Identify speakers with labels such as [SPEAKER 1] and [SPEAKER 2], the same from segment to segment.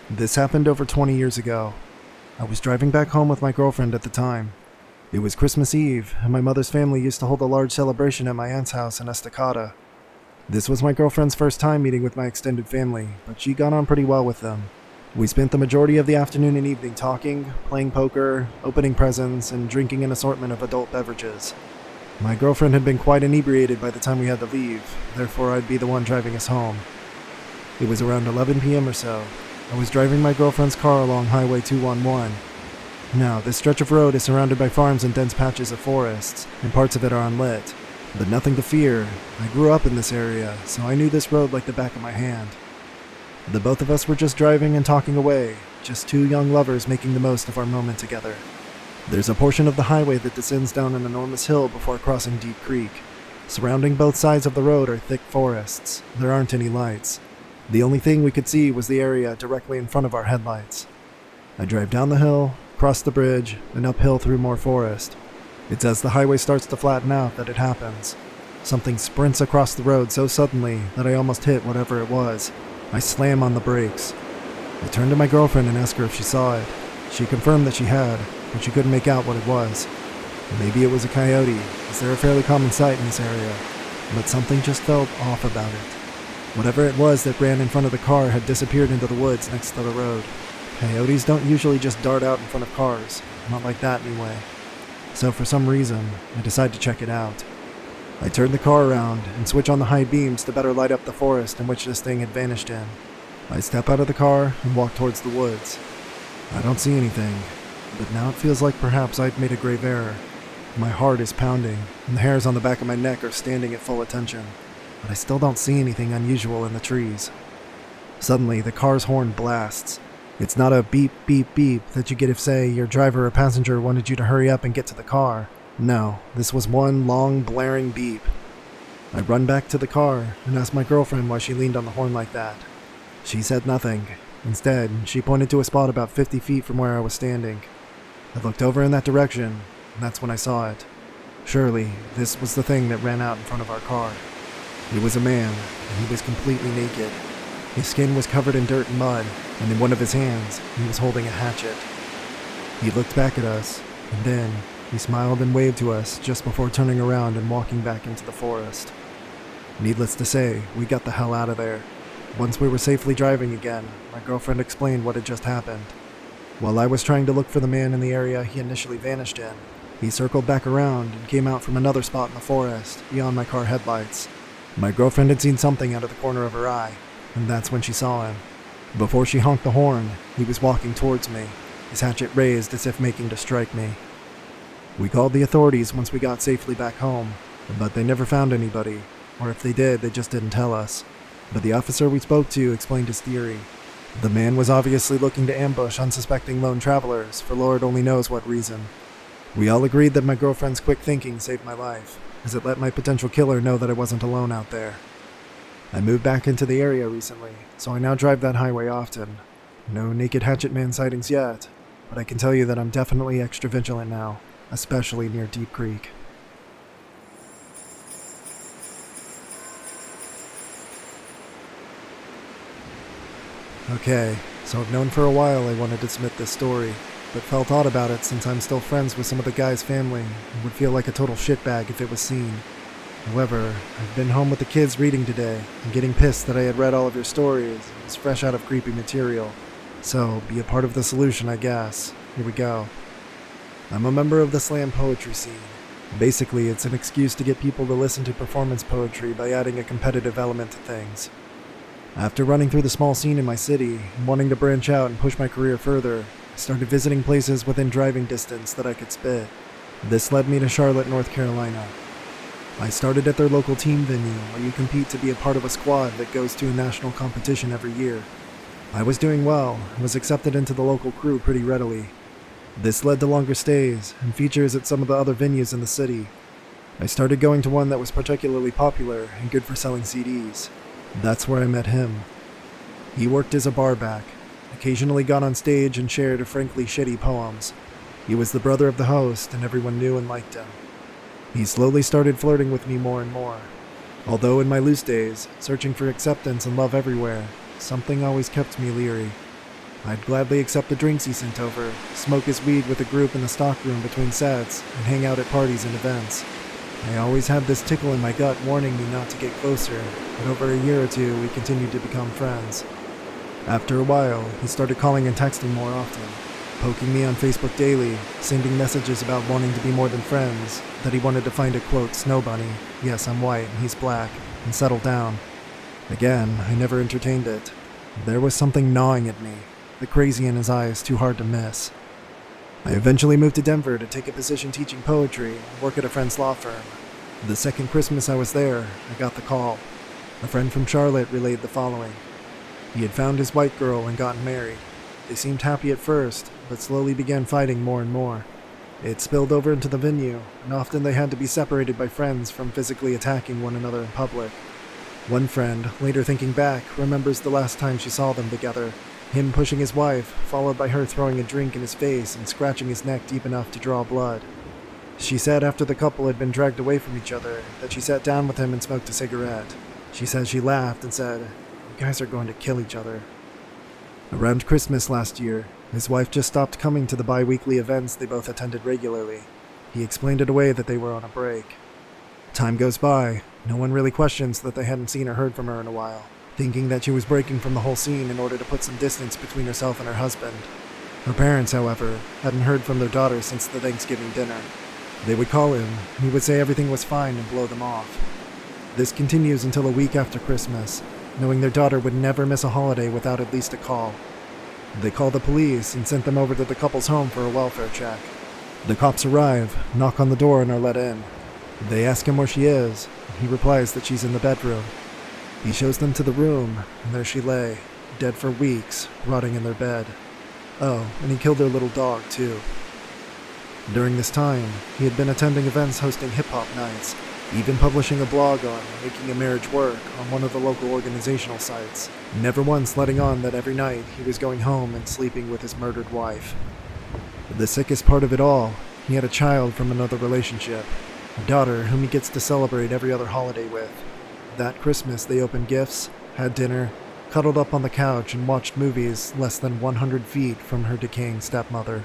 [SPEAKER 1] This happened over 20 years ago. I was driving back home with my girlfriend at the time. It was Christmas Eve, and my mother's family used to hold a large celebration at my aunt's house in Estacada. This was my girlfriend's first time meeting with my extended family, but she got on pretty well with them. We spent the majority of the afternoon and evening talking, playing poker, opening presents, and drinking an assortment of adult beverages. My girlfriend had been quite inebriated by the time we had to leave, therefore I'd be the one driving us home. It was around 11 p.m. or so. I was driving my girlfriend's car along Highway 211. Now, this stretch of road is surrounded by farms and dense patches of forests, and parts of it are unlit. But nothing to fear. I grew up in this area, so I knew this road like the back of my hand. The both of us were just driving and talking away, just two young lovers making the most of our moment together. There's a portion of the highway that descends down an enormous hill before crossing Deep Creek. Surrounding both sides of the road are thick forests. There aren't any lights. The only thing we could see was the area directly in front of our headlights. I drive down the hill, cross the bridge, and uphill through more forest. It's as the highway starts to flatten out that it happens. Something sprints across the road so suddenly that I almost hit whatever it was. I slam on the brakes. I turned to my girlfriend and asked her if she saw it. She confirmed that she had, but she couldn't make out what it was. Maybe it was a coyote, as they're a fairly common sight in this area, but something just felt off about it. Whatever it was that ran in front of the car had disappeared into the woods next to the road. Coyotes don't usually just dart out in front of cars, not like that anyway. So for some reason, I decided to check it out. I turned the car around and switch on the high beams to better light up the forest in which this thing had vanished in. I step out of the car and walk towards the woods. I don't see anything, but now it feels like perhaps I'd made a grave error. My heart is pounding, and the hairs on the back of my neck are standing at full attention. But I still don't see anything unusual in the trees. Suddenly, the car's horn blasts. It's not a beep, beep, beep that you get if, say, your driver or passenger wanted you to hurry up and get to the car. No, this was one long, blaring beep. I run back to the car and ask my girlfriend why she leaned on the horn like that. She said nothing. Instead, she pointed to a spot about 50 feet from where I was standing. I looked over in that direction, and that's when I saw it. Surely, this was the thing that ran out in front of our car. He was a man, and he was completely naked. His skin was covered in dirt and mud, and in one of his hands, he was holding a hatchet. He looked back at us, and then he smiled and waved to us just before turning around and walking back into the forest. Needless to say, we got the hell out of there. Once we were safely driving again, my girlfriend explained what had just happened. While I was trying to look for the man in the area he initially vanished in, he circled back around and came out from another spot in the forest, beyond my car headlights. My girlfriend had seen something out of the corner of her eye, and that's when she saw him. Before she honked the horn, he was walking towards me, his hatchet raised as if making to strike me. We called the authorities once we got safely back home, but they never found anybody, or if they did, they just didn't tell us. But the officer we spoke to explained his theory. The man was obviously looking to ambush unsuspecting lone travelers, for Lord only knows what reason. We all agreed that my girlfriend's quick thinking saved my life, as it let my potential killer know that I wasn't alone out there. I moved back into the area recently, so I now drive that highway often. No naked hatchet man sightings yet, but I can tell you that I'm definitely extra vigilant now, especially near Deep Creek. Okay, so I've known for a while I wanted to submit this story, but felt odd about it since I'm still friends with some of the guy's family and would feel like a total shitbag if it was seen. However, I've been home with the kids reading today and getting pissed that I had read all of your stories and was fresh out of creepy material. So, be a part of the solution, I guess. Here we go. I'm a member of the slam poetry scene. Basically, it's an excuse to get people to listen to performance poetry by adding a competitive element to things. After running through the small scene in my city and wanting to branch out and push my career further, I started visiting places within driving distance that I could spit. This led me to Charlotte, North Carolina. I started at their local team venue, where you compete to be a part of a squad that goes to a national competition every year. I was doing well and was accepted into the local crew pretty readily. This led to longer stays and features at some of the other venues in the city. I started going to one that was particularly popular and good for selling CDs. That's where I met him. He worked as a barback, occasionally got on stage and shared frankly shitty poems. He was the brother of the host and everyone knew and liked him. He slowly started flirting with me more and more. Although in my loose days, searching for acceptance and love everywhere, something always kept me leery. I'd gladly accept the drinks he sent over, smoke his weed with a group in the stockroom between sets, and hang out at parties and events. I always had this tickle in my gut warning me not to get closer, but over a year or two we continued to become friends. After a while, he started calling and texting more often, poking me on Facebook daily, sending messages about wanting to be more than friends, that he wanted to find a quote snow bunny, yes I'm white and he's black, and settle down. Again, I never entertained it. There was something gnawing at me, the crazy in his eyes too hard to miss. I eventually moved to Denver to take a position teaching poetry and work at a friend's law firm. The second Christmas I was there, I got the call. A friend from Charlotte relayed the following. He had found his white girl and gotten married. They seemed happy at first, but slowly began fighting more and more. It spilled over into the venue, and often they had to be separated by friends from physically attacking one another in public. One friend, later thinking back, remembers the last time she saw them together, him pushing his wife, followed by her throwing a drink in his face and scratching his neck deep enough to draw blood. She said after the couple had been dragged away from each other, that she sat down with him and smoked a cigarette. She said she laughed and said, "You guys are going to kill each other." Around Christmas last year, his wife just stopped coming to the bi-weekly events they both attended regularly. He explained it away that they were on a break. Time goes by, no one really questions that they hadn't seen or heard from her in a while, thinking that she was breaking from the whole scene in order to put some distance between herself and her husband. Her parents, however, hadn't heard from their daughter since the Thanksgiving dinner. They would call him, and he would say everything was fine and blow them off. This continues until a week after Christmas, knowing their daughter would never miss a holiday without at least a call. They called the police and sent them over to the couple's home for a welfare check. The cops arrive, knock on the door, and are let in. They ask him where she is, and he replies that she's in the bedroom. He shows them to the room, and there she lay, dead for weeks, rotting in their bed. Oh, and he killed their little dog, too. During this time, he had been attending events hosting hip-hop nights, even publishing a blog on making a marriage work on one of the local organizational sites, never once letting on that every night he was going home and sleeping with his murdered wife. The sickest part of it all, he had a child from another relationship, a daughter whom he gets to celebrate every other holiday with. That Christmas they opened gifts, had dinner, cuddled up on the couch and watched movies less than 100 feet from her decaying stepmother.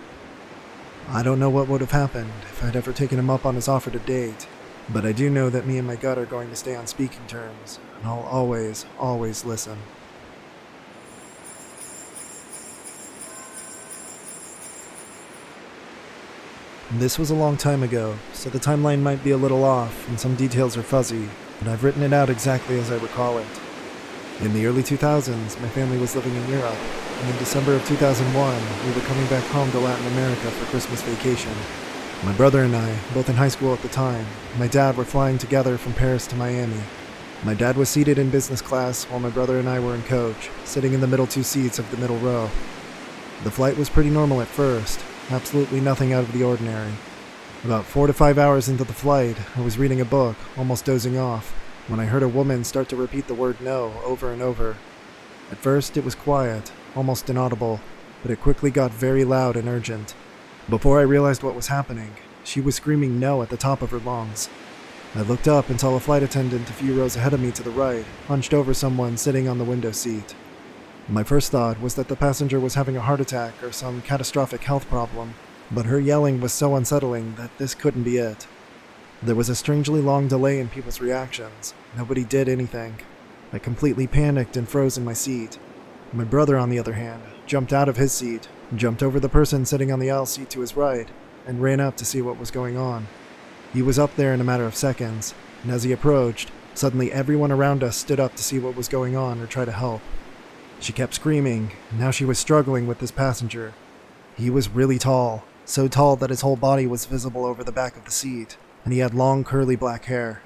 [SPEAKER 1] I don't know what would have happened if I'd ever taken him up on his offer to date, but I do know that me and my gut are going to stay on speaking terms, and I'll always, always listen. This was a long time ago, so the timeline might be a little off and some details are fuzzy, but I've written it out exactly as I recall it. In the early 2000s, my family was living in Europe, and in December of 2001, we were coming back home to Latin America for Christmas vacation. My brother and I, both in high school at the time, and my dad were flying together from Paris to Miami. My dad was seated in business class while my brother and I were in coach, sitting in the middle two seats of the middle row. The flight was pretty normal at first, absolutely nothing out of the ordinary. About 4 to 5 hours into the flight, I was reading a book, almost dozing off, when I heard a woman start to repeat the word no over and over. At first it was quiet, almost inaudible, but it quickly got very loud and urgent. Before I realized what was happening, she was screaming no at the top of her lungs. I looked up and saw a flight attendant a few rows ahead of me to the right, hunched over someone sitting on the window seat. My first thought was that the passenger was having a heart attack or some catastrophic health problem, but her yelling was so unsettling that this couldn't be it. There was a strangely long delay in people's reactions. Nobody did anything. I completely panicked and froze in my seat. My brother, on the other hand, jumped out of his seat, jumped over the person sitting on the aisle seat to his right, and ran up to see what was going on. He was up there in a matter of seconds, and as he approached, suddenly everyone around us stood up to see what was going on or try to help. She kept screaming, and now she was struggling with this passenger. He was really tall, so tall that his whole body was visible over the back of the seat, and he had long curly black hair.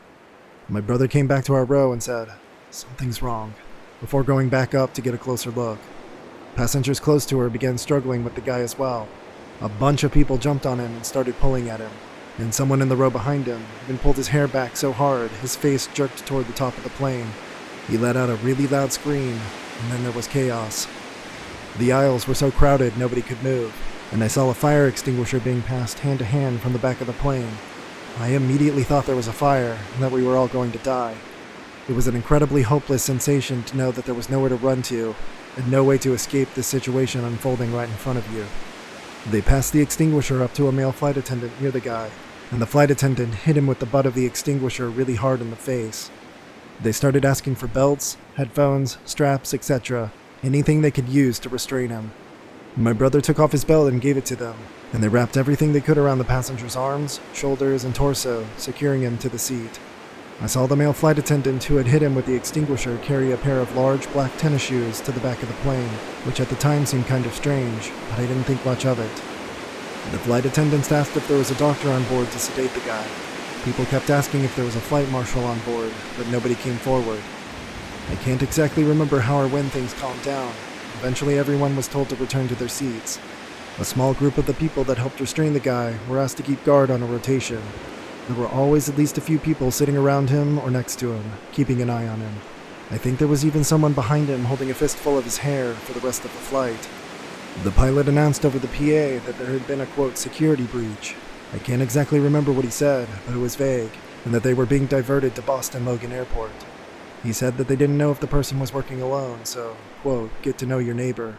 [SPEAKER 1] My brother came back to our row and said, "Something's wrong," before going back up to get a closer look. Passengers close to her began struggling with the guy as well. A bunch of people jumped on him and started pulling at him, and someone in the row behind him even pulled his hair back so hard his face jerked toward the top of the plane. He let out a really loud scream, and then there was chaos. The aisles were so crowded nobody could move, and I saw a fire extinguisher being passed hand to hand from the back of the plane. I immediately thought there was a fire and that we were all going to die. It was an incredibly hopeless sensation to know that there was nowhere to run to, and no way to escape this situation unfolding right in front of you. They passed the extinguisher up to a male flight attendant near the guy, and the flight attendant hit him with the butt of the extinguisher really hard in the face. They started asking for belts, headphones, straps, etc., anything they could use to restrain him. My brother took off his belt and gave it to them, and they wrapped everything they could around the passenger's arms, shoulders, and torso, securing him to the seat. I saw the male flight attendant who had hit him with the extinguisher carry a pair of large black tennis shoes to the back of the plane, which at the time seemed kind of strange, but I didn't think much of it. The flight attendants asked if there was a doctor on board to sedate the guy. People kept asking if there was a flight marshal on board, but nobody came forward. I can't exactly remember how or when things calmed down. Eventually everyone was told to return to their seats. A small group of the people that helped restrain the guy were asked to keep guard on a rotation. There were always at least a few people sitting around him or next to him, keeping an eye on him. I think there was even someone behind him holding a fistful of his hair for the rest of the flight. The pilot announced over the PA that there had been a, quote, security breach. I can't exactly remember what he said, but it was vague, and that they were being diverted to Boston Logan Airport. He said that they didn't know if the person was working alone, so, quote, get to know your neighbor.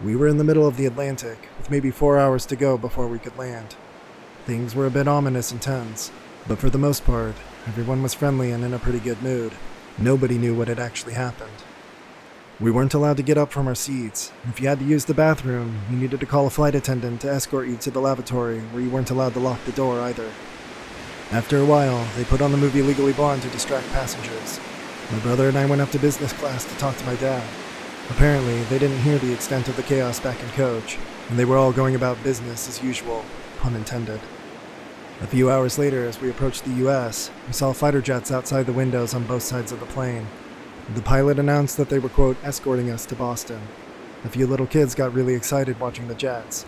[SPEAKER 1] We were in the middle of the Atlantic, with maybe 4 hours to go before we could land. Things were a bit ominous and tense, but for the most part, everyone was friendly and in a pretty good mood. Nobody knew what had actually happened. We weren't allowed to get up from our seats. If you had to use the bathroom, you needed to call a flight attendant to escort you to the lavatory, where you weren't allowed to lock the door either. After a while, they put on the movie Legally Blonde to distract passengers. My brother and I went up to business class to talk to my dad. Apparently, they didn't hear the extent of the chaos back in coach, and they were all going about business as usual, pun intended. A few hours later, as we approached the US, we saw fighter jets outside the windows on both sides of the plane. The pilot announced that they were, quote, escorting us to Boston. A few little kids got really excited watching the jets.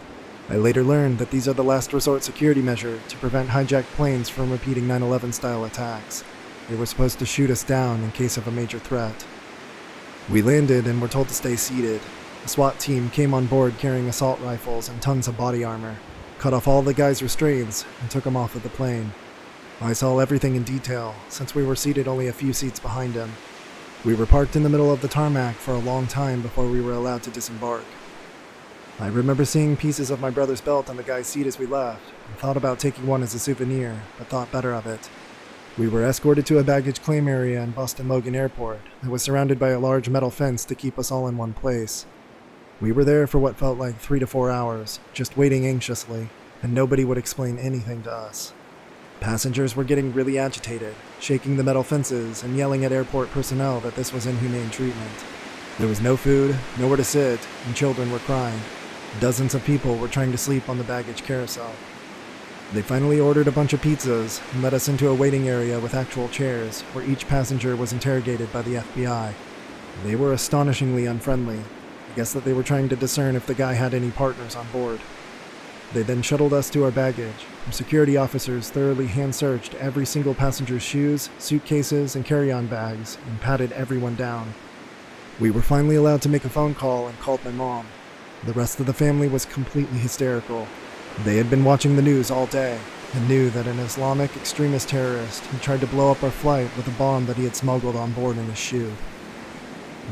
[SPEAKER 1] I later learned that these are the last resort security measure to prevent hijacked planes from repeating 9/11 style attacks. They were supposed to shoot us down in case of a major threat. We landed and were told to stay seated. A SWAT team came on board carrying assault rifles and tons of body armor, cut off all the guy's restraints, and took him off of the plane. I saw everything in detail, since we were seated only a few seats behind him. We were parked in the middle of the tarmac for a long time before we were allowed to disembark. I remember seeing pieces of my brother's belt on the guy's seat as we left, and thought about taking one as a souvenir, but thought better of it. We were escorted to a baggage claim area in Boston Logan Airport that was surrounded by a large metal fence to keep us all in one place. We were there for what felt like 3 to 4 hours, just waiting anxiously, and nobody would explain anything to us. Passengers were getting really agitated, shaking the metal fences and yelling at airport personnel that this was inhumane treatment. There was no food, nowhere to sit, and children were crying. Dozens of people were trying to sleep on the baggage carousel. They finally ordered a bunch of pizzas and led us into a waiting area with actual chairs, where each passenger was interrogated by the FBI. They were astonishingly unfriendly. I guess that they were trying to discern if the guy had any partners on board. They then shuttled us to our baggage, where security officers thoroughly hand-searched every single passenger's shoes, suitcases, and carry-on bags, and patted everyone down. We were finally allowed to make a phone call and called my mom. The rest of the family was completely hysterical. They had been watching the news all day, and knew that an Islamic extremist terrorist had tried to blow up our flight with a bomb that he had smuggled on board in his shoe.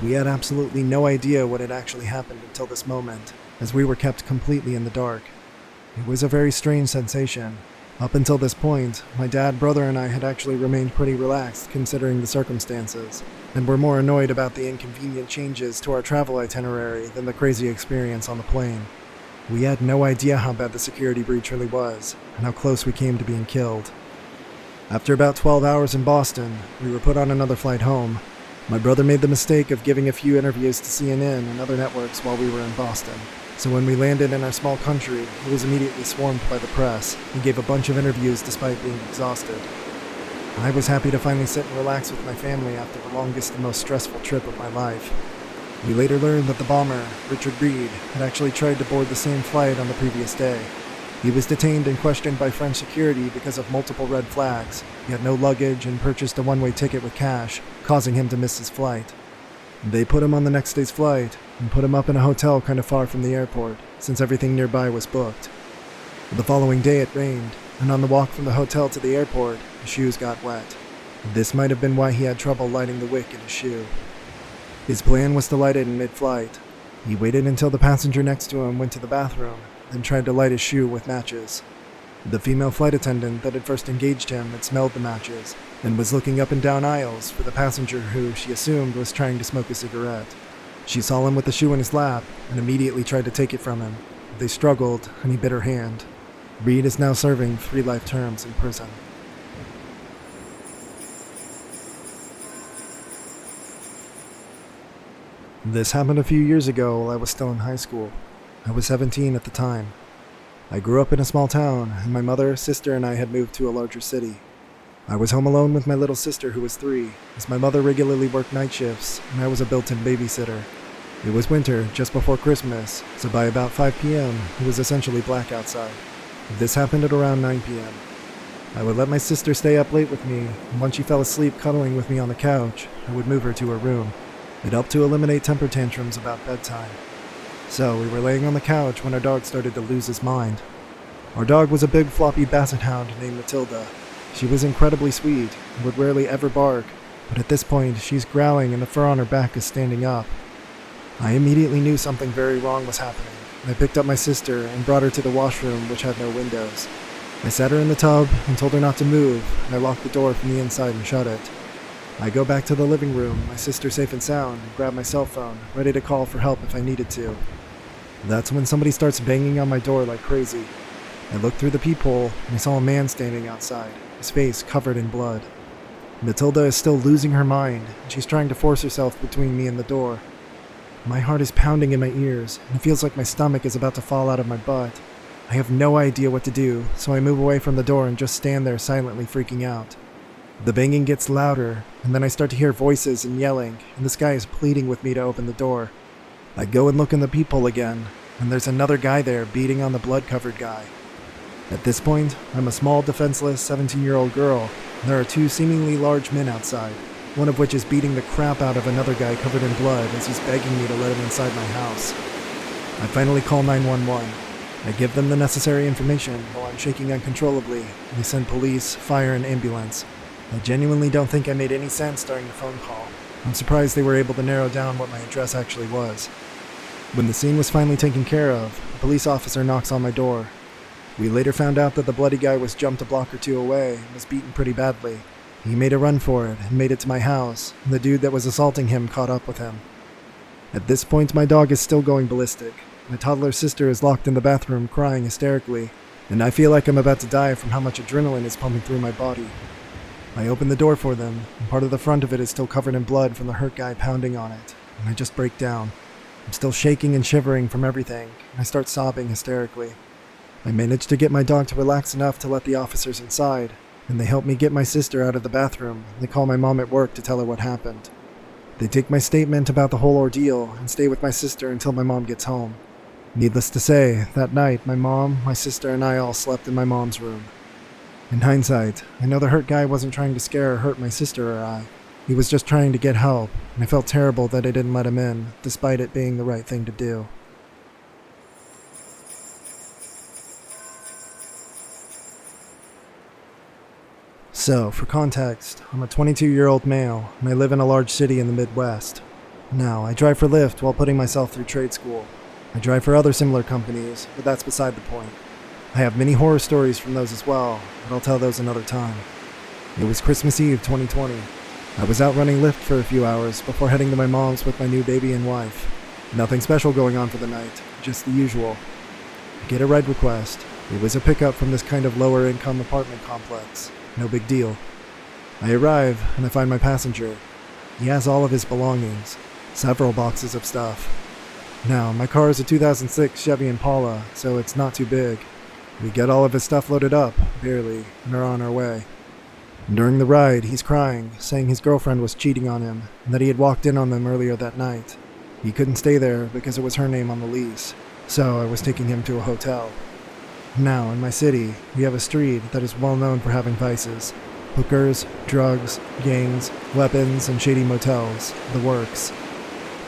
[SPEAKER 1] We had absolutely no idea what had actually happened until this moment, as we were kept completely in the dark. It was a very strange sensation. Up until this point, my dad, brother, and I had actually remained pretty relaxed considering the circumstances, and were more annoyed about the inconvenient changes to our travel itinerary than the crazy experience on the plane. We had no idea how bad the security breach really was, and how close we came to being killed. After about 12 hours in Boston, we were put on another flight home. My brother made the mistake of giving a few interviews to CNN and other networks while we were in Boston. So when we landed in our small country, he was immediately swarmed by the press and gave a bunch of interviews despite being exhausted. I was happy to finally sit and relax with my family after the longest and most stressful trip of my life. We later learned that the bomber, Richard Reed, had actually tried to board the same flight on the previous day. He was detained and questioned by French security because of multiple red flags. He had no luggage and purchased a one-way ticket with cash, causing him to miss his flight. They put him on the next day's flight and put him up in a hotel kind of far from the airport, since everything nearby was booked. The following day it rained, and on the walk from the hotel to the airport, his shoes got wet. This might have been why he had trouble lighting the wick in his shoe. His plan was to light it in mid-flight. He waited until the passenger next to him went to the bathroom, then tried to light his shoe with matches. The female flight attendant that had first engaged him had smelled the matches and was looking up and down aisles for the passenger who she assumed was trying to smoke a cigarette. She saw him with the shoe in his lap and immediately tried to take it from him. They struggled, and he bit her hand. Reed is now serving 3 life terms in prison. This happened a few years ago while I was still in high school. I was 17 at the time. I grew up in a small town, and my mother, sister, and I had moved to a larger city. I was home alone with my little sister who was 3, as my mother regularly worked night shifts, and I was a built-in babysitter. It was winter, just before Christmas, so by about 5 p.m., it was essentially black outside. This happened at around 9 p.m. I would let my sister stay up late with me, and once she fell asleep cuddling with me on the couch, I would move her to her room. It helped to eliminate temper tantrums about bedtime. So we were laying on the couch when our dog started to lose his mind. Our dog was a big floppy basset hound named Matilda. She was incredibly sweet and would rarely ever bark, but at this point she's growling and the fur on her back is standing up. I immediately knew something very wrong was happening, and I picked up my sister and brought her to the washroom, which had no windows. I sat her in the tub and told her not to move, and I locked the door from the inside and shut it. I go back to the living room, my sister safe and sound, and grab my cell phone, ready to call for help if I needed to. That's when somebody starts banging on my door like crazy. I looked through the peephole, and I saw a man standing outside, his face covered in blood. Matilda is still losing her mind, and she's trying to force herself between me and the door. My heart is pounding in my ears, and it feels like my stomach is about to fall out of my butt. I have no idea what to do, so I move away from the door and just stand there silently freaking out. The banging gets louder, and then I start to hear voices and yelling, and this guy is pleading with me to open the door. I go and look in the peephole again, and there's another guy there beating on the blood-covered guy. At this point, I'm a small, defenseless 17-year-old girl, and there are 2 seemingly large men outside, one of which is beating the crap out of another guy covered in blood as he's begging me to let him inside my house. I finally call 911. I give them the necessary information while I'm shaking uncontrollably, and they send police, fire, and ambulance. I genuinely don't think I made any sense during the phone call. I'm surprised they were able to narrow down what my address actually was. When the scene was finally taken care of, a police officer knocks on my door. We later found out that the bloody guy was jumped a block or 2 away and was beaten pretty badly. He made a run for it and made it to my house, and the dude that was assaulting him caught up with him. At this point, my dog is still going ballistic. My toddler sister is locked in the bathroom crying hysterically, and I feel like I'm about to die from how much adrenaline is pumping through my body. I open the door for them, and part of the front of it is still covered in blood from the hurt guy pounding on it, and I just break down. I'm still shaking and shivering from everything, and I start sobbing hysterically. I manage to get my dog to relax enough to let the officers inside, and they help me get my sister out of the bathroom. They call my mom at work to tell her what happened. They take my statement about the whole ordeal and stay with my sister until my mom gets home. Needless to say, that night my mom, my sister, and I all slept in my mom's room. In hindsight, I know the hurt guy wasn't trying to scare or hurt my sister or I. He was just trying to get help, and I felt terrible that I didn't let him in, despite it being the right thing to do. So, for context, I'm a 22-year-old male, and I live in a large city in the Midwest. Now, I drive for Lyft while putting myself through trade school. I drive for other similar companies, but that's beside the point. I have many horror stories from those as well, but I'll tell those another time. It was Christmas Eve 2020. I was out running Lyft for a few hours before heading to my mom's with my new baby and wife. Nothing special going on for the night, just the usual. Get a ride request. It was a pickup from this kind of lower income apartment complex. No big deal. I arrive, and I find my passenger. He has all of his belongings, several boxes of stuff. Now, my car is a 2006 Chevy Impala, so it's not too big. We get all of his stuff loaded up, barely, and are on our way. During the ride, he's crying, saying his girlfriend was cheating on him, and that he had walked in on them earlier that night. He couldn't stay there because it was her name on the lease, so I was taking him to a hotel. Now, in my city, we have a street that is well known for having vices. Hookers, drugs, gangs, weapons, and shady motels, the works.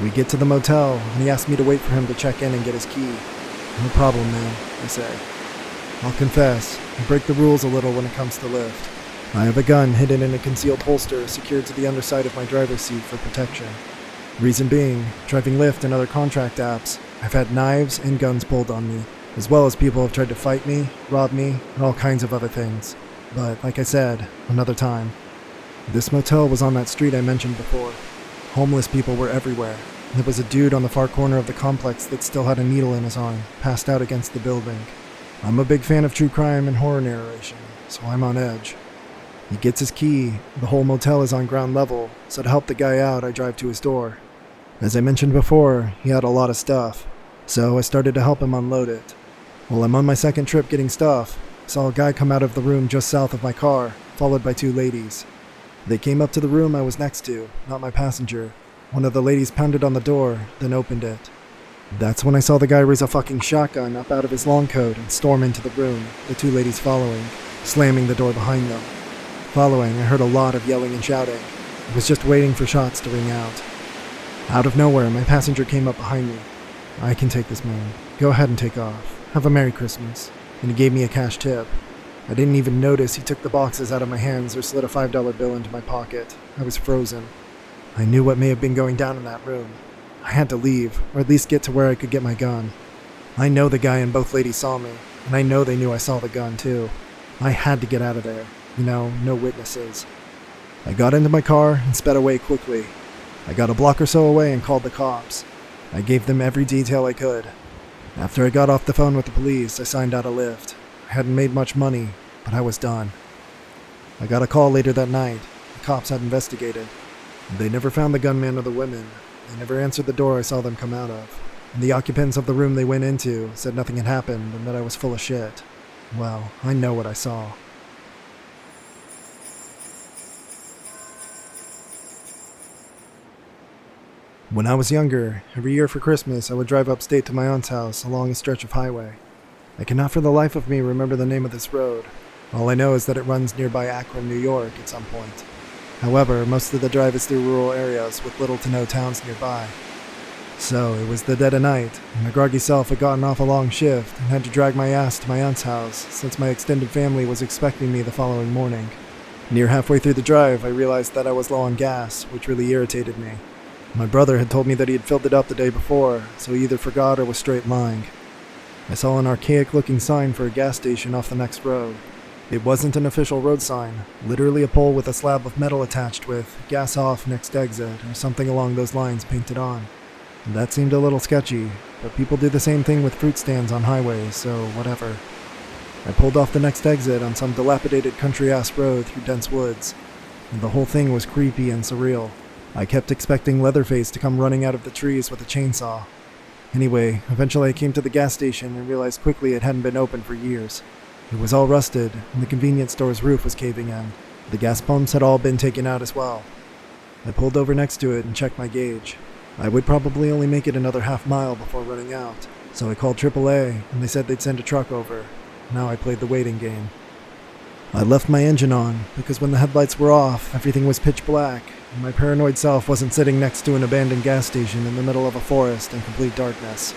[SPEAKER 1] We get to the motel, and he asked me to wait for him to check in and get his key. No problem, man, I say. I'll confess, I break the rules a little when it comes to Lyft. I have a gun hidden in a concealed holster secured to the underside of my driver's seat for protection. Reason being, driving Lyft and other contract apps, I've had knives and guns pulled on me, as well as people have tried to fight me, rob me, and all kinds of other things. But, like I said, another time. This motel was on that street I mentioned before. Homeless people were everywhere. There was a dude on the far corner of the complex that still had a needle in his arm, passed out against the building. I'm a big fan of true crime and horror narration, so I'm on edge. He gets his key, the whole motel is on ground level, so to help the guy out I drive to his door. As I mentioned before, he had a lot of stuff, so I started to help him unload it. While I'm on my second trip getting stuff, I saw a guy come out of the room just south of my car, followed by two ladies. They came up to the room I was next to, not my passenger. One of the ladies pounded on the door, then opened it. That's when I saw the guy raise a fucking shotgun up out of his long coat and storm into the room, the two ladies following, slamming the door behind them. Following, I heard a lot of yelling and shouting. I was just waiting for shots to ring out. Out of nowhere, my passenger came up behind me. "I can take this, man. Go ahead and take off. Have a Merry Christmas." And he gave me a cash tip. I didn't even notice he took the boxes out of my hands or slid a $5 bill into my pocket. I was frozen. I knew what may have been going down in that room. I had to leave, or at least get to where I could get my gun. I know the guy and both ladies saw me, and I know they knew I saw the gun too. I had to get out of there. No witnesses. I got into my car and sped away quickly. I got a block or so away and called the cops. I gave them every detail I could. After I got off the phone with the police, I signed out a Lyft. I hadn't made much money, but I was done. I got a call later that night. The cops had investigated. They never found the gunman or the women. They never answered the door I saw them come out of. And the occupants of the room they went into said nothing had happened and that I was full of shit. Well, I know what I saw. When I was younger, every year for Christmas I would drive upstate to my aunt's house along a stretch of highway. I cannot for the life of me remember the name of this road. All I know is that it runs nearby Akron, New York at some point. However, most of the drive is through rural areas with little to no towns nearby. So, it was the dead of night, and my groggy self had gotten off a long shift and had to drag my ass to my aunt's house since my extended family was expecting me the following morning. Near halfway through the drive, I realized that I was low on gas, which really irritated me. My brother had told me that he had filled it up the day before, so he either forgot or was straight lying. I saw an archaic-looking sign for a gas station off the next road. It wasn't an official road sign, literally a pole with a slab of metal attached with "gas off, next exit," or something along those lines painted on. That seemed a little sketchy, but people do the same thing with fruit stands on highways, so whatever. I pulled off the next exit on some dilapidated country-ass road through dense woods, and the whole thing was creepy and surreal. I kept expecting Leatherface to come running out of the trees with a chainsaw. Anyway, eventually I came to the gas station and realized quickly it hadn't been open for years. It was all rusted, and the convenience store's roof was caving in. The gas pumps had all been taken out as well. I pulled over next to it and checked my gauge. I would probably only make it another half mile before running out, so I called AAA, and they said they'd send a truck over. Now I played the waiting game. I left my engine on, because when the headlights were off, everything was pitch black, and my paranoid self wasn't sitting next to an abandoned gas station in the middle of a forest in complete darkness.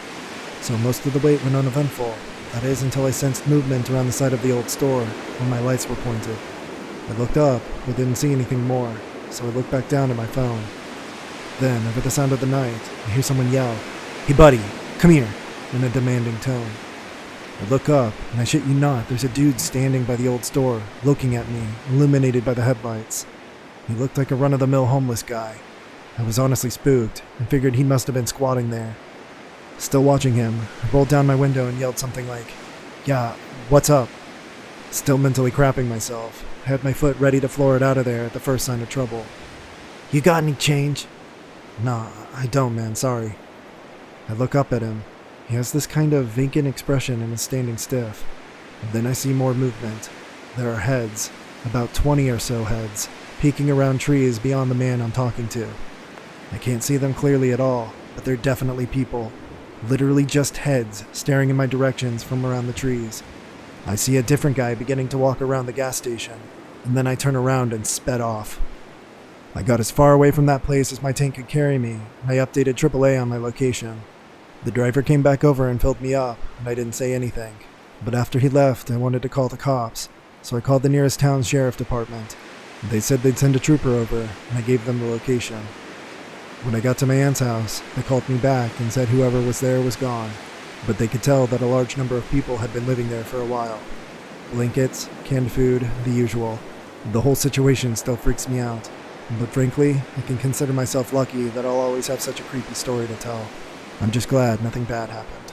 [SPEAKER 1] So most of the wait went uneventful. That is, until I sensed movement around the side of the old store, where my lights were pointed. I looked up, but didn't see anything more, so I looked back down at my phone. Then, over the sound of the night, I hear someone yell, "Hey buddy, come here," in a demanding tone. I look up, and I shit you not, there's a dude standing by the old store, looking at me, illuminated by the headlights. He looked like a run-of-the-mill homeless guy. I was honestly spooked, and figured he must have been squatting there. Still watching him, I rolled down my window and yelled something like, "Yeah, what's up?" Still mentally crapping myself, I had my foot ready to floor it out of there at the first sign of trouble. "You got any change?" "Nah, I don't, man, sorry." I look up at him. He has this kind of vacant expression and is standing stiff. And then I see more movement. There are heads, about 20 or so heads, peeking around trees beyond the man I'm talking to. I can't see them clearly at all, but they're definitely people. Literally just heads staring in my directions from around the trees. I see a different guy beginning to walk around the gas station, and then I turn around and sped off. I got as far away from that place as my tank could carry me, and I updated AAA on my location. The driver came back over and filled me up, and I didn't say anything. But after he left, I wanted to call the cops, so I called the nearest town's sheriff department. They said they'd send a trooper over, and I gave them the location. When I got to my aunt's house, they called me back and said whoever was there was gone, but they could tell that a large number of people had been living there for a while. Blankets, canned food, the usual. The whole situation still freaks me out, but frankly, I can consider myself lucky that I'll always have such a creepy story to tell. I'm just glad nothing bad happened.